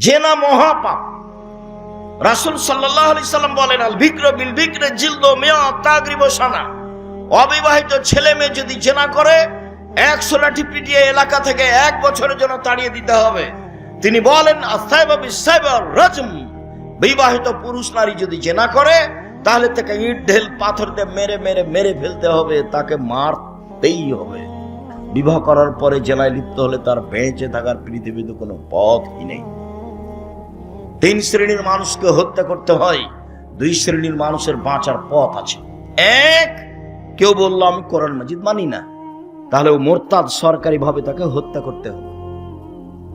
জেনা মহাপাপ। রাসূল সাল্লাল্লাহু আলাইহি সাল্লাম বলেন, আল বিকরা বিল বিকরি জিলদু মিয়া তাগরিবু সানা। অবিবাহিত ছেলে মেয়ে যদি জেনা করে 100 লাঠি পিটিয়ে এলাকা থেকে 1 বছরের জন্য তাড়িয়ে দিতে হবে। তিনি বলেন, আসাইবা বিসাইবা রাজম। বিবাহিত পুরুষ নারী যদি জেনা করে তাহলে তাকে ইট ঢেল পাথর দিয়ে মেরে মেরে মেরে ফেলতে হবে, তাকে মারতেই হবে। বিবাহ করার পরে জেনায় লিপ্ত হলে তার বেঁচে থাকার পৃথিবীতে কোনো পথই নেই। 3 শ্রেণীর মানুষকে হত্যা করতে হয়, 2 শ্রেণীর মানুষের বাঁচার পথ আছে। এক, কেউ বলল আমি কোরআন মাজিদ মানি না, তাহলে ও মোরতাদ, সরকারি ভাবে তাকে হত্যা করতে হবে।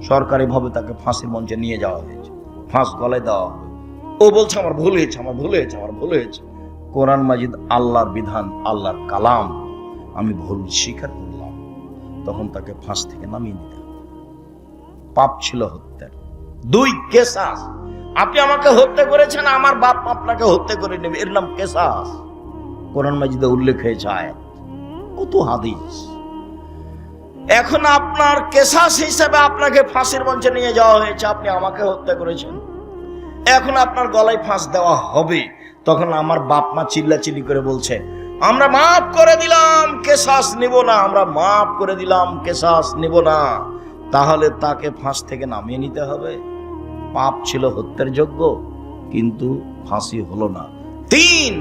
সরকারি ভাবে তাকে ফাঁসির মঞ্চে নিয়ে যাওয়া হয়েছে, ফাঁস গলায় দেওয়া হবে। ও বলছে আমার ভুল হয়েছে, আমার ভুল হয়েছে, আমার ভুল হয়েছে। কোরআন মাজিদ আল্লাহর বিধান, আল্লাহর কালাম, আমি ভুল স্বীকার করলাম, তখন তাকে ফাঁস থেকে নামিয়ে নিতে হবে। পাপ ছিল হত্যার। 2, কেসাস। আপনি আমাকে হত্যা করেছেন, আমার বাপ আপনাকে হত্যা করে নেবে, এর নাম কেসাস। কোরআন মাজিদে উল্লেখ হয়েছে আয়াত, কত হাদিস। এখন আপনার কেসাস হিসেবে আপনাকে ফাঁসির মঞ্চে নিয়ে যাওয়া হয়েছে, আপনি আমাকে হত্যা করেছেন, এখন আপনার গলায় ফাঁস দেওয়া হবে। তখন আমার বাপ মা চিল্লাচিল্লি করে বলছে, আমরা মাফ করে দিলাম, কেসাস নিব না, আমরা মাফ করে দিলাম, কেসাস নিব না। তাহলে তাকে ফাঁস থেকে নামিয়ে নিতে হবে। পাপ ছিল হত্যার যোগ্য, কিন্তু ফাঁসি হলো না। 3,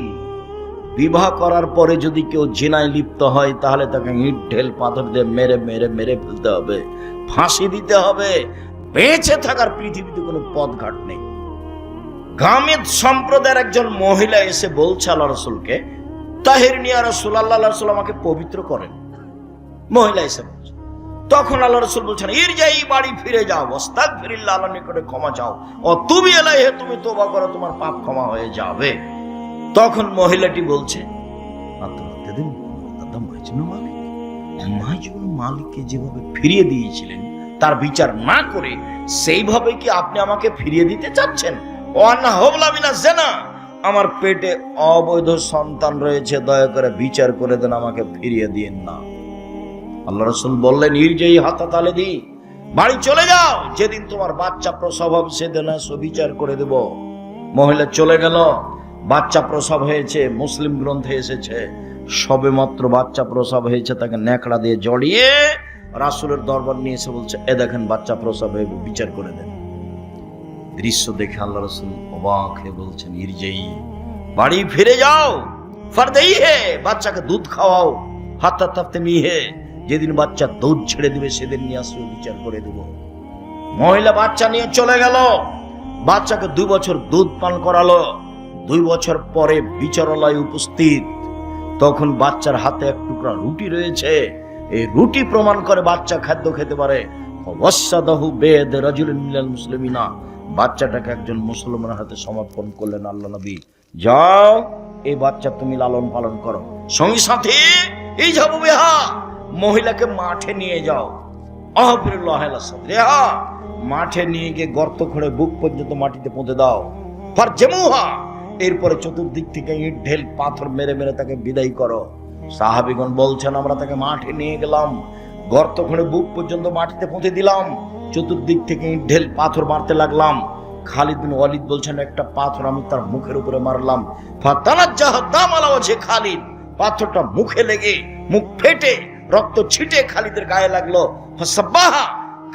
বিবাহ করার পরে যদি কেউ জিনায় লিপ্ত হয় তাহলে তাকে ইট ঢেল পাথর দিয়ে মেরে মেরে মেরে ফেলতে হবে, ফাঁসি দিতে হবে। বেঁচে থাকার পৃথিবীতে কোনো পথঘাট নেই। গামিদ সম্প্রদায়ের একজন মহিলা এসে বলছে আল্লাহ রাসূলকে, তাহিরনি ইয়া রাসূলুল্লাহ, আল্লাহ রাসূল আমাকে পবিত্র করেন। মহিলা এসে বলছে, তখন আল্লাহ রাসূল বলছেন, ইরজাই, বাড়ি ফিরে যাও, আস্তাগফিরুল্লাহ, আল্লাহর নিকটে ক্ষমা চাও, ও তুবি ইলাইহি, তুমি তওবা করো, তোমার পাপ ক্ষমা হয়ে যাবে। তখন মহিলাটি বলছে, মালিককে যেভাবে ফিরিয়ে দিয়েছিলেন তার বিচার না করে সেইভাবে কি আপনি আমাকে ফিরিয়ে দিতে চাচ্ছেন? আমার পেটে অবৈধ সন্তান রয়েছে, দয়া করে বিচার করে দেন, আমাকে ফিরিয়ে দিয়েন না। আল্লাহ রাসূল বললেন, ইরজাই হাত্তা তালিদি, বাড়ি চলে যাও, যেদিন তোমার বাচ্চা প্রসব হবে সেদিন বিচার করে দেব। মহিলা চলে গেল, বাচ্চা প্রসব হয়েছে। মুসলিম গ্রন্থে এসেছে, সবে মাত্র বাচ্চা প্রসব হয়েছে, তাকে ন্যাকড়া দিয়ে জড়িয়ে রাসূলের দরবার নিয়ে এসে বলছে, এ দেখেন বাচ্চা প্রসব হয়ে, বিচার করে দেন। দৃশ্য দেখে আল্লাহ রাসূল অবাক হয়ে বলছেন, ইরজাই, বাড়ি ফিরে যাও, ফারদাই হে, বাচ্চাকে দুধ খাওয়াও, হাত্তা তাফতেমি হে, যেদিন বাচ্চা দুধ ছেড়ে দিবে সেদিন নিয়ে আসবে, বিচার করে দেব। মহিলা বাচ্চা নিয়ে চলে গেল, বাচ্চাকে 2 বছর দুধ পান করালো। 2 বছর পরে বিচারালয় উপস্থিত, তখন বাচ্চার হাতে 1 টুকরা রুটি রয়েছে। এই রুটি প্রমাণ করে বাচ্চা খাদ্য খেতে পারে। মুসলিমিনা, বাচ্চাটাকে একজন মুসলমানের হাতে সমর্পণ করলেন আল্লাহ নবী। যাও, এই বাচ্চা তুমি লালন পালন করো। সঙ্গী সাথী, এই যাবো বেহা, মহিলাকে মাঠে নিয়ে যাও। মাঠে নিয়ে গিয়ে গর্ত খুঁড়ে বুক পর্যন্ত মাটিতে পুঁতে দাও। এরপরে চতুর্দিক থেকে ইট ঢেল পাথর মেরে মেরে তাকে বিদায় করো। সাহাবীগণ বলছেন, আমরা তাকে মাঠে নিয়ে গেলাম, গর্ত খুঁড়ে বুক পর্যন্ত মাটিতে পুঁতে দিলাম, চতুর্দিক থেকে ইট ঢেল পাথর মারতে লাগলাম। খালিদ বিন ওয়ালিদ বলছেন, একটা পাথর আমি তার মুখের উপরে মারলাম, খালিদ, পাথরটা মুখে লেগে মুখ ফেটে রক্ত ছিটে খালিদের গায়ে লাগলো।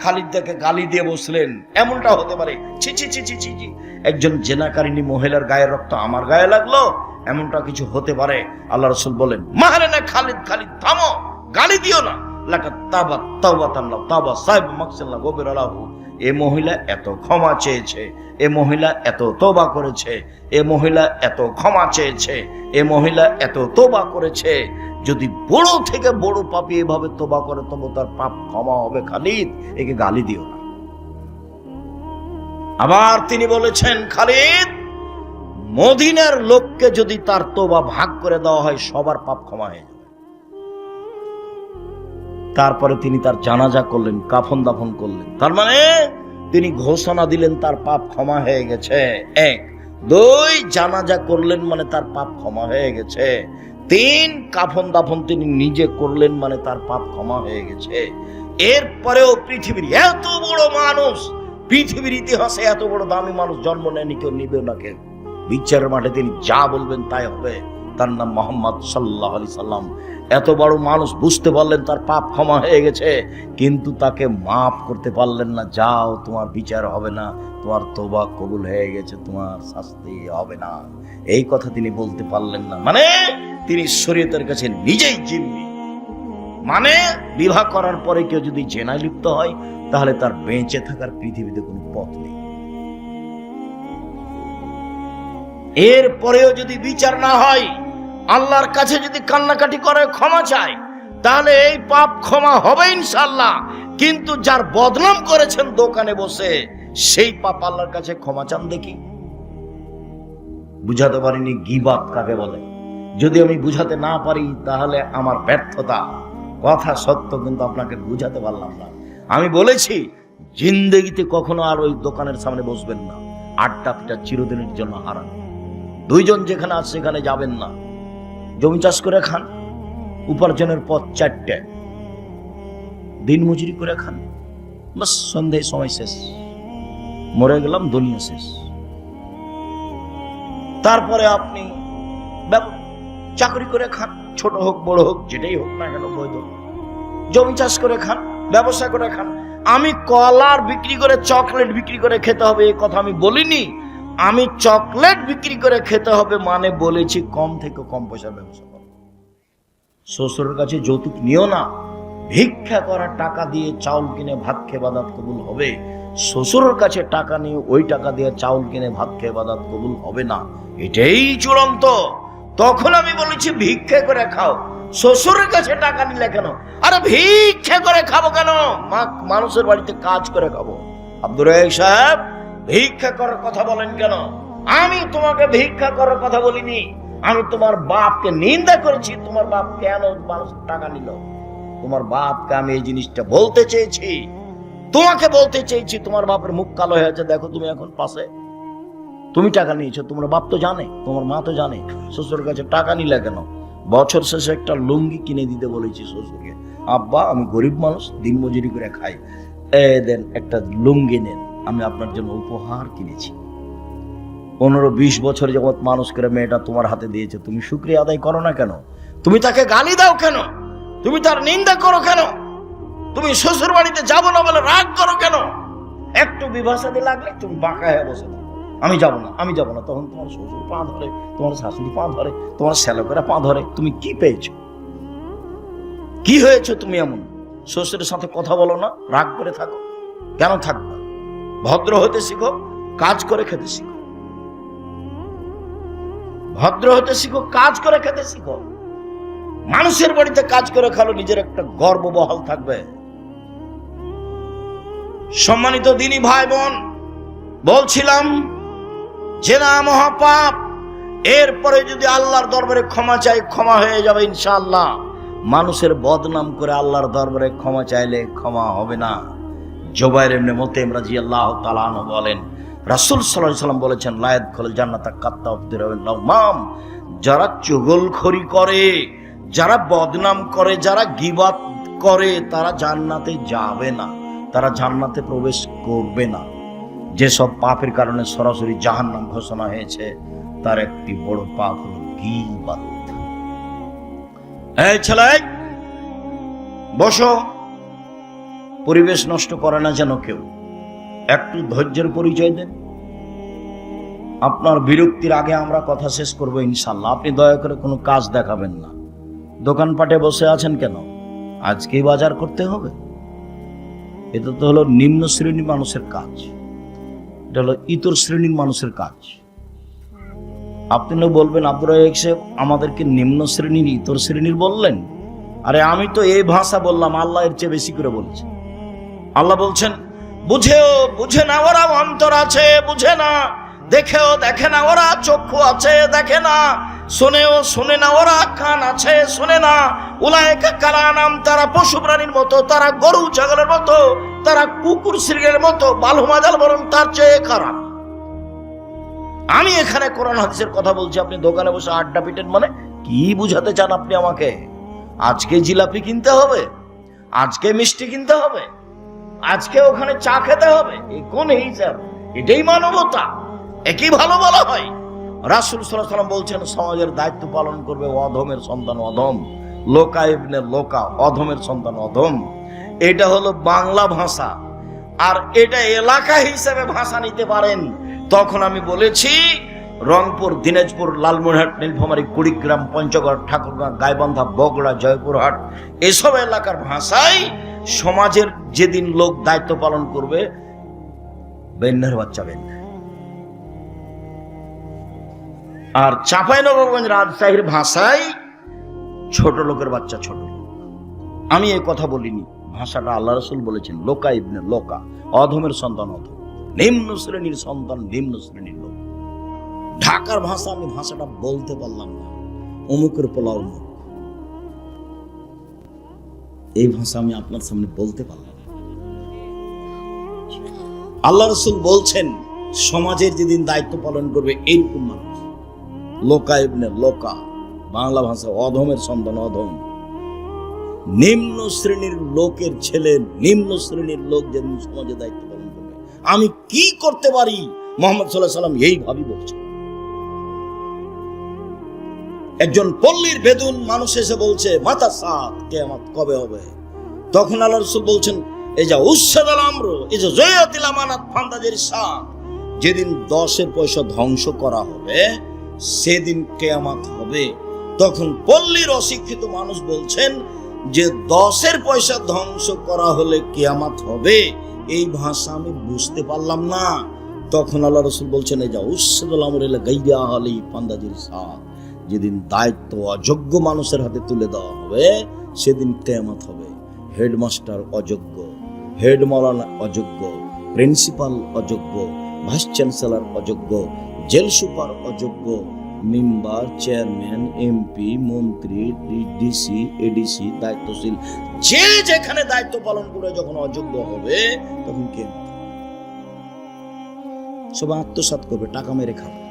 খালিদ তাকে গালি দিয়ে বসলেন, এমনটা হতে পারে? ছি ছি ছি ছি ছি, একজন জেনাকারিনী মহিলার গায়ের রক্ত আমার গায়ে লাগলো, এমনটা কিছু হতে পারে? আল্লাহ রাসূল বলেন, মারে না খালিদ, খালিদ থামো, গালি দিও না। এ মহিলা এত ক্ষমা চেয়েছে, এ মহিলা এত তওবা করেছে, এ মহিলা এত ক্ষমা চেয়েছে, এ মহিলা এত তওবা করেছে। যদি বড় থেকে বড় পাপী এভাবে তওবা করে তবে তার পাপ ক্ষমা হবে। খালিদ, একে গালি দিও না। আবার তিনি বলেছেন, খালিদ, মদিনার লোককে যদি তার তওবা ভাগ করে দেওয়া হয় সবার পাপ ক্ষমা হয়ে যাবে। তারপরে তিনি তার জানাজা করলেন, কাফন দাফন করলেন। তার মানে তিনি ঘোষণা দিলেন তার পাপ ক্ষমা হয়ে গেছে। 1, 2, জানাজা করলেন মানে তার পাপ ক্ষমা হয়ে গেছে। 3, কাফন দাফন তিনি নিজে করলেন মানে তার পাপ ক্ষমা হয়ে গেছে। এরপরেও পৃথিবীর এত বড় মানুষ পৃথিবীর ইতিহাসে এত বড় দামি মানুষ জন্ম নেয়নি, কেউ নিবে না। কেউ বিচারের মাঠে তিনি যা বলবেন তাই হবে। তার নাম মোহাম্মদ সাল্লাল্লাহু আলাইহি সাল্লাম। এত বড় মানুষ বুঝতে পারলেন তার পাপ ক্ষমা হয়ে গেছে, কিন্তু তাকে মাফ করতে পারলেন না। যাও, তোমার বিচার হবে না, তোমার তওবা কবুল হয়ে গেছে, তোমার শাস্তি হবে না, এই কথা তিনি বলতে পারলেন না। মানে তিনি শরীয়তের কাছে নিজেই জিম্মি। মানে বিবাহ করার পরে কেউ যদি জেনায় লিপ্ত হয়, তাহলে তার বেঁচে থাকার পৃথিবীতে কোনো পথ নেই। এরপরেও যদি বিচার না হয়, আল্লাহর কাছে যদি কান্নাকাটি করে ক্ষমা চায়, তাহলে এই পাপ ক্ষমা হবে ইনশাআল্লাহ। কিন্তু যার বদনাম করেছেন দোকানে বসে, সেই পাপ আল্লাহর কাছে ক্ষমা চান দেখি। বুঝাতে পারিনি গীবাত কাকে বলে। যদি আমি বুঝাতে না পারি তাহলে আমার ব্যর্থতা। কথা সত্য, কিন্তু আপনাকে বুঝাতে পারলাম না। আমি বলেছি জিন্দেগিতে কখনো আর ওই দোকানের সামনে বসবেন না। আড্ডা পিটা চিরদিনের জন্য হারান। দুইজন যেখানে আছে সেখানে যাবেন না। জমি চাষ করে খান, উপার্জনের পথ চারটে, দিন মজুরি করে খান, বাস সন্ধ্যায় সময় শেষ, মরে গেলাম, দুনিয়া শেষ। তারপরে আপনি চাকরি করে খান, ছোট হোক বড় হোক যেটাই হোক না কেন বৈধ। জমি চাষ করে খান, ব্যবসা করে খান। আমি কলার বিক্রি করে চকলেট বিক্রি করে খেতে হবে এই কথা আমি বলিনি। আমি চকলেট বিক্রি করে খেতে হবে মানে বলেছি কম থেকে কম পয়সার ব্যবসা করো। শ্বশুরের কাছে যৌতুক নিও না। ভিক্ষা করা টাকা দিয়ে চাউল কিনে ভাত খেয়ে ইবাদত কবুল হবে। শ্বশুরের কাছে টাকা নিয়ে ওই টাকা দিয়ে চাউল কিনে ভাত খেয়ে ইবাদত কবুল হবে না, এটাই চূড়ান্ত। তখন আমি বলেছি ভিক্ষা করে খাও। শ্বশুরের কাছে টাকা নিলে কেন? আরে ভিক্ষা করে খাবো কেন? মানুষের বাড়িতে কাজ করে খাবো। আব্দুর রাজ্জাক সাহেব, ভিক্ষা করার কথা বলেন কেন? আমি তোমাকে ভিক্ষা করার কথা বলিনি। আমি তোমার বাপকে নিন্দা করেছি। তোমার বাপ কেন মানুষের টাকা নিল? তোমার বাপকে আমি এই জিনিসটা বলতে চেয়েছি, তোমাকে বলতে চেয়েছি। তোমার বাপের মুখ কালো হয়ে আছে, দেখো তুমি এখন পাশে। তুমি টাকা নিয়েছো, তোমার বাপ তো জানে, তোমার মা তো জানে। শ্বশুরের কাছে টাকা নিলে কেন? বছর শেষে একটা লুঙ্গি কিনে দিতে বলেছি শ্বশুরকে। আব্বা, আমি গরিব মানুষ, দিন মজুরি করে খাই, দেন একটা লুঙ্গি নেন, আমি আপনার জন্য উপহার কিনেছি। 15-20 বছর যাবৎ মানুষ করে মেয়েটা তোমার হাতে দিয়েছে, তুমি শুকরিয়া আদায় করো না কেন? তুমি তাকে গালি দাও কেন? তুমি তার নিন্দা করো কেন? তুমি শ্বশুর বাড়িতে যাবো না বলে রাগ করো কেন? একটু বিভাষাতে লাগলে তুমি বাঁকা হয়ে বসে থাকো, আমি যাব না, আমি যাব না। তখন তোমার শ্বশুর পা ধরে, তোমার শাশুড়ি পা ধরে, তোমার শ্যালকেরা পা ধরে। তুমি কি পেয়েছো? কি হয়েছে? তুমি এমন শ্বশুরের সাথে কথা বলো না, রাগ করে থাকো কেন? থাকবা, ভদ্র হতে শিখো, কাজ করে খেতে শিখো। ভদ্র হতে শিখো, কাজ করে খেতে শিখো। মানুষের বাড়িতে কাজ করে খালো, নিজের একটা গর্ব বহাল থাকবে। সম্মানিত দিনী ভাই বোন, বলছিলাম জেনা মহাপাপ। এরপরে যদি আল্লাহর দরবারে ক্ষমা চাই, ক্ষমা হয়ে যাবে ইনশাআল্লাহ। মানুষের বদনাম করে আল্লাহর দরবারে ক্ষমা চাইলে ক্ষমা হবে না। জুবাইর ইবনে মুতাইম রাদিয়াল্লাহু তাআলা আনহু বলেন, রাসূল সাল্লাল্লাহু আলাইহি ওয়াসাল্লাম বলেছেন, লা ইয়াদখুলুল জান্নাতা কাত্তাবুর লামাম। যারা চুগলখড়ি করে, যারা বদনাম করে, যারা গীবত করে, তারা জান্নাতে যাবে না, তারা জান্নাতে প্রবেশ করবে না। যেসব পাপের কারণে সরাসরি জাহান্নাম ঘোষণা হয়েছে, তার একটি বড় পাপ হলো গীবত। এই ছেলে, বসো। পরিবেশ নষ্ট করে না যেন কেউ। একটু ধৈর্যের পরিচয় দেন। আপনার বিরক্তির আগে আমরা কথা শেষ করবো ইনশাল্লাহ। আপনি দয়া করে কোনো কাজ দেখাবেন না। দোকানপাটে বসে আছেন কেন? আজকেই বাজার করতে হবে? এটা তো হলো নিম্ন শ্রেণীর মানুষের কাজ, এটা হলো ইতর শ্রেণীর মানুষের কাজ। আপনি বলবেন, আব্দুর রাজ্জাক সাহেব আমাদেরকে নিম্ন শ্রেণীর, ইতর শ্রেণীর বললেন। আরে আমি তো এই ভাষা বললাম, আল্লাহ এর চেয়ে বেশি করে বলছে। আল্লাহ বলছেন, বুঝেও বুঝে না ওরা অন্তর আছে, বুঝে না। দেখেও দেখে না ওরা চক্ষু আছে, দেখে না। শোনেও শোনে না ওরা কান আছে, শোনে না। উলাইকা কালানাম, তারা পশু প্রাণীর মতো, তারা গরু ছাগলের মতো, তারা কুকুর শৃঙ্গের মতো, বালুমাজাল বরং তার চেয়ে খারাপ। আমি এখানে কোরআন হাদিসের কথা বলছি, আপনি দোকানে বসে আড্ডা পিটেন। মানে কি বুঝাতে চান আপনি আমাকে? আজকে জিলাপি কিনতে হবে, আজকে মিষ্টি কিনতে হবে, আজকে ওখানে চা খেতে হবে, এই কোন হিসাব? এটাই মানবতা? একই ভালো বলা হয়? রাসূল সাল্লাল্লাহু আলাইহি ওয়াসাল্লাম বলছেন সমাজের দায়িত্ব পালন করবে অধমের সন্তান অধম, লোকা ইবনে লোকা, অধমের সন্তান অধম। এটা হলো বাংলা ভাষা। আর এটা এলাকা হিসেবে ভাষা নিতে পারেন। তখন আমি বলেছি রংপুর, দিনাজপুর, লালমনিরহাট, নীলফামারী, কুড়িগ্রাম, পঞ্চগড়, ঠাকুরগাঁ, গাইবান্ধা, বগুড়া, জয়পুরহাট এসব এলাকার ভাষায় সমাজের যেদিন লোক দায়িত্ব পালন করবে, বেন্নার বাচ্চা বেন্না। আর চাঁপাইনবাবগঞ্জ, রাজশাহীর ভাষায় ছোট লোকের বাচ্চা ছোট লোক। আমি এই কথা বলিনি, ভাষাটা আল্লাহ রাসূল বলেছেন, লোকা ইবনে লোকা, অধমের সন্তান অধম, নিম্ন শ্রেণীর সন্তান নিম্ন শ্রেণীর লোক। ঢাকার ভাষা আমি ভাষাটা বলতে পারলাম না, অমুকের পোলা অমুক, এই ভাষা আমি আপনার সামনে বলতে পারলাম না। আল্লাহ রাসূল বলছেন সমাজের যেদিন দায়িত্ব পালন করবে এইরকম মানুষ, লোকা ইবনে লোকা, বাংলা ভাষা অধমের সন্তান অধম, নিম্ন শ্রেণীর লোকের ছেলে, নিম্ন শ্রেণীর লোক যেদিন সমাজে দায়িত্ব পালন করবে, আমি কি করতে পারি? মুহাম্মদ সাল্লাল্লাহু আলাইহি ওয়াসাল্লাম এইভাবেই বলছেন। একজন পল্লীর বেদুন মানুষ এসে বলছে, মাতা সাত, কিয়ামত কবে হবে? তখন আল্লাহ রাসূল বলছেন, এই যা উসাদাল আমর, এই যে জয়াতিল আমানাত ফান্দাজের সাত, যেদিন 10 পয়সা ধ্বংস করা হবে সেদিন কিয়ামত হবে। তখন পল্লীর অশিক্ষিত মানুষ বলছেন যে 10 পয়সা ধ্বংস করা হলে কিয়ামত হবে, এই ভাষা আমি বুঝতে পারলাম না। তখন আল্লাহ রাসূল বলছেন, এই যা উসাদাল আমর ইলা গাইয়া আলী ফান্দাজের সাত, যেদিন দায়িত্ব অযোগ্য মানুষের হাতে তুলে দেওয়া হবে সেদিন কিয়ামত হবে। হেডমাস্টার অযোগ্য, হেড মাওলানা অযোগ্য, প্রিন্সিপাল অযোগ্য, ভাইস চ্যান্সেলর অযোগ্য, জেল সুপার অযোগ্য, মেম্বার, চেয়ারম্যান, এমপি, মন্ত্রী, ডিসি, এডিসি, দায়িত্বশীল যে যেখানে দায়িত্ব পালন করে যখন অযোগ্য হবে তখন কিয়ামত। সব আত্মসাৎ করবে, টাকা মেরে খাবে।